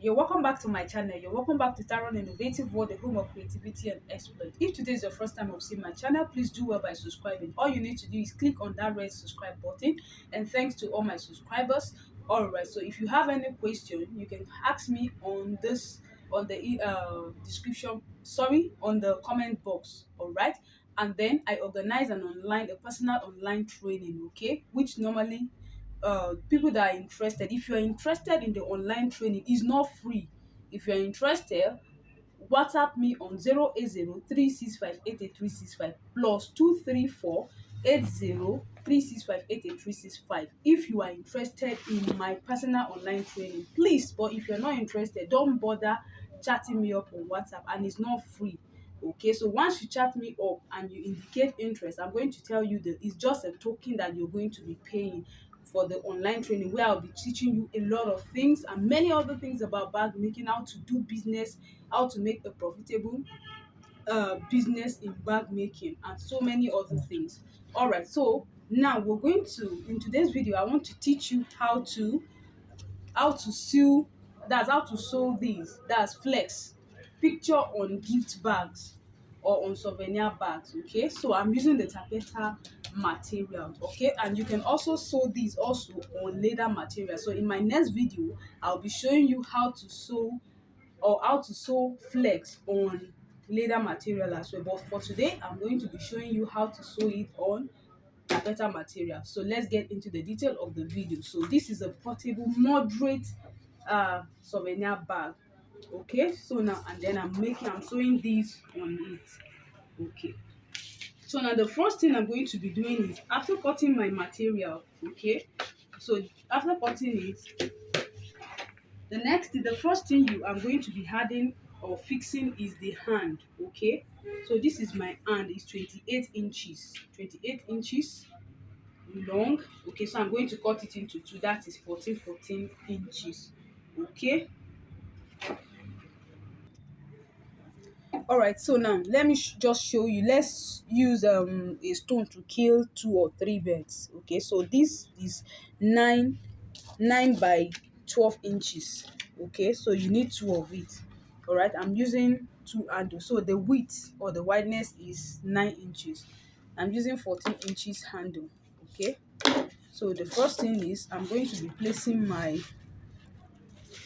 You're welcome back to my channel. You're welcome back to Taron Innovative World, the home of creativity and exploit. If today is your first time of seeing my channel, please do well by subscribing. All you need to do is click on that red subscribe button. And thanks to all my subscribers. Alright, so if you have any question, you can ask me on this on the description, sorry, on the comment box. Alright, and then I organize a personal online training, okay, which normally people that are interested, if you're interested in the online training, is not free. If you're interested, WhatsApp me on 080 365 88365 plus 234 80 365 88365 if you are interested in my personal online training, please. But if you're not interested, don't bother chatting me up on WhatsApp, and it's not free. Okay, so once you chat me up and you indicate interest, I'm going to tell you that it's just a token that you're going to be paying for the online training, where I'll be teaching you a lot of things and many other things about bag making, how to do business, how to make a profitable business in bag making, and so many other things. All right, so now we're going to, in today's video, I want to teach you how to sew, that's how to sew these, that's flex picture on gift bags or on souvenir bags. Okay, so I'm using the taffeta material. Okay, and you can also sew these also on leather material. So in my next video, I'll be showing you how to sew, or how to sew flex on leather material as well. But for today, I'm going to be showing you how to sew it on better material. So let's get into the detail of the video. So this is a portable moderate souvenir bag. Okay, so now, and then I'm sewing this on it. Okay, so now the first thing I'm going to be doing is, after cutting my material, okay, so after cutting it, the first thing I'm going to be adding or fixing is the hand. Okay, so this is my hand, is 28 inches long. Okay, so I'm going to cut it into two, that is 14 inches. Okay, all right, so now let me just show you. Let's use a stone to kill 2 or 3 birds. Okay, so this is 9 by 12 inches. Okay, so you need two of it. All right, I'm using two handles, so the width or the wideness is 9 inches. I'm using 14 inches handle. Okay, so the first thing is, I'm going to be placing my,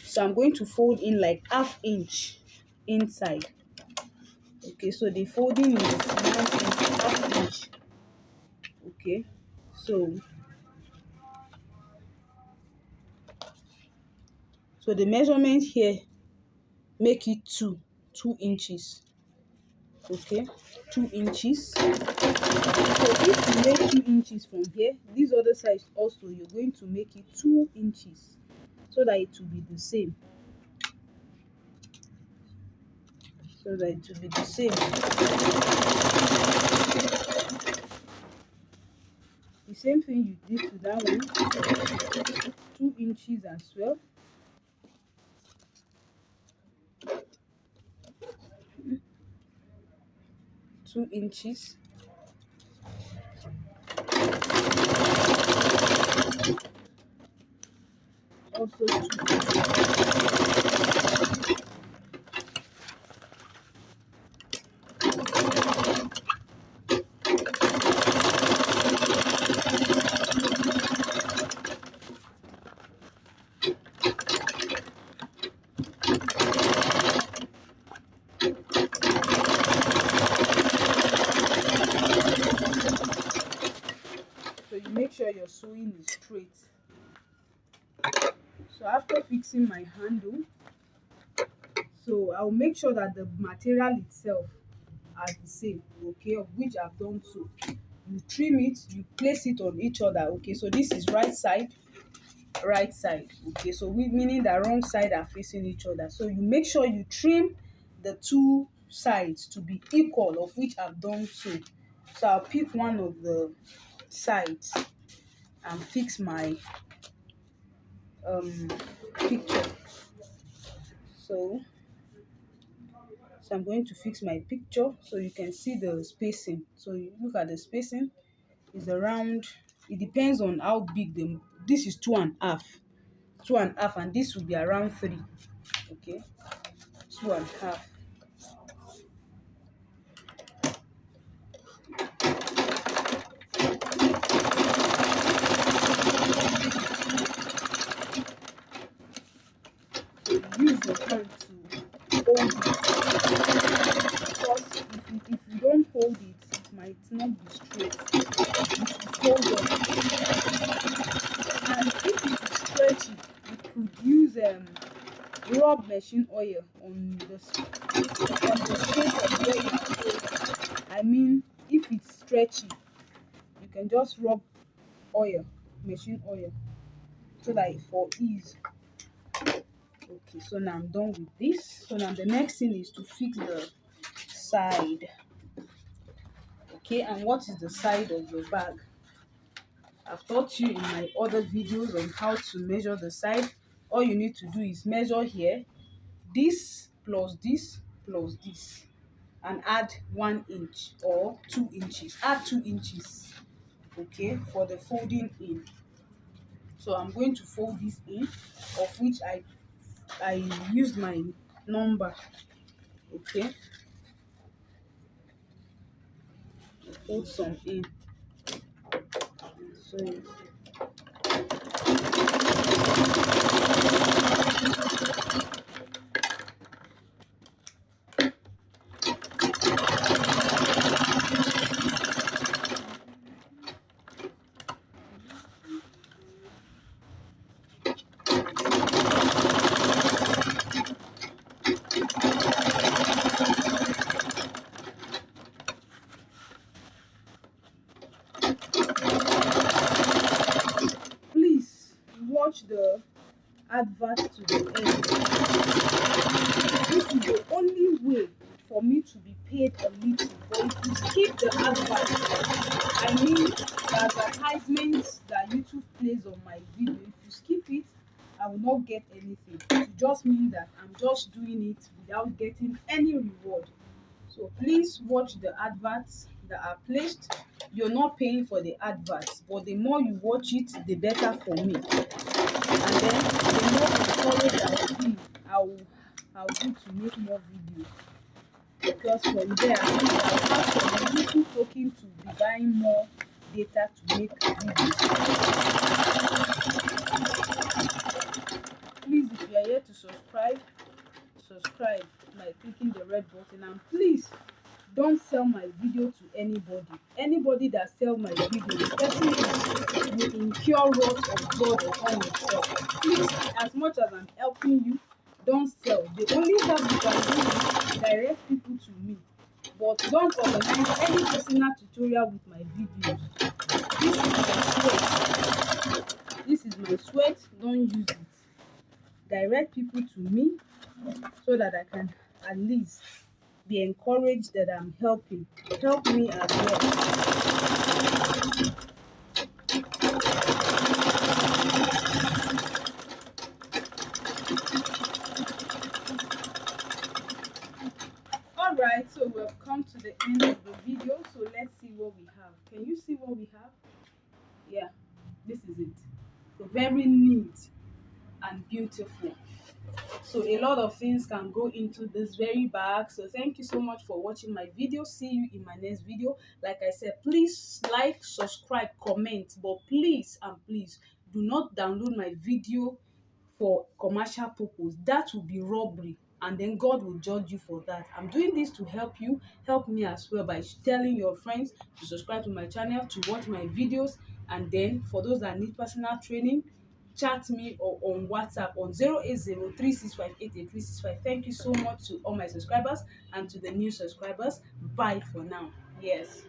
so I'm going to fold in like half inch inside. Okay, so the folding is 9 inch, half inch. Okay, so the measurement here, make it 2 inches. Okay, 2 inches. So if you make 2 inches from here, this other side also, you're going to make it 2 inches, so that it will be the same. The same thing you did to that one, 2 inches as well. Two inches. Also 2 inches. So you make sure your sewing is straight. So after fixing my handle, so I'll make sure that the material itself are the same, okay, of which I've done so. You trim it, you place it on each other. Okay, so this is right side, right side. Okay, so meaning the wrong side are facing each other. So you make sure you trim the two sides to be equal, of which I've done so. So I'll pick one of the sides and fix my picture. So I'm going to fix my picture, so you can see the spacing. So you look at the spacing is around, it depends on how big this is 2.5. 2.5, and this will be around 3. Okay, 2.5. Use your hand to hold it, because if you don't hold it, it might not be straight. It will fold up. And if it is stretchy, you could use rub machine oil on the shape of where you fold. I mean, if it's stretchy, you can just rub oil, machine oil, so that for ease. Okay, so now I'm done with this. So now the next thing is to fix the side. Okay, and what is the side of your bag? I've taught you in my other videos on how to measure the side. All you need to do is measure here, this plus this plus this, and add 1 inch or 2 inches. Add 2 inches, okay, for the folding in. So I'm going to fold this in, of which I used my number. Okay, fold some in. So please watch the advert to the end. This is the only way for me to be paid a little. But if you skip the advert, I mean the advertisements that YouTube plays on my video, if you skip it, I will not get anything. It just means that I'm just doing it without getting any reward. So please watch the adverts that are placed. You're not paying for the adverts, but the more you watch it, the better for me. And then the more encouraged I'll do to make more videos. Because from there, I think I'll have some little token to be buying more data to make videos. Please, if you are here to subscribe by clicking the red button, and please don't sell my video to anybody that sell my video. The person will incur wrath of God upon himself. Please, as much as I'm helping you, don't sell. The only help you can do is direct people to me, but don't organize any personal tutorial with my videos. This is my sweat. Don't use it. Direct people to me so that I can at least be encouraged that I'm helping. Help me as well. Alright, so we have come to the end of the video. So let's see what we have. Can you see what we have? Yeah, this is it. So very neat and beautiful. So a lot of things can go into this very bag. So thank you so much for watching my video. See you in my next video. Like I said, please like, subscribe, comment, but please and please do not download my video for commercial purpose. That will be robbery, and then God will judge you for that. I'm doing this to help you, help me as well, by telling your friends to subscribe to my channel, to watch my videos. And then for those that need personal training, chat me or on WhatsApp on 08036588365. Thank you so much to all my subscribers and to the new subscribers. Bye for now. Yes.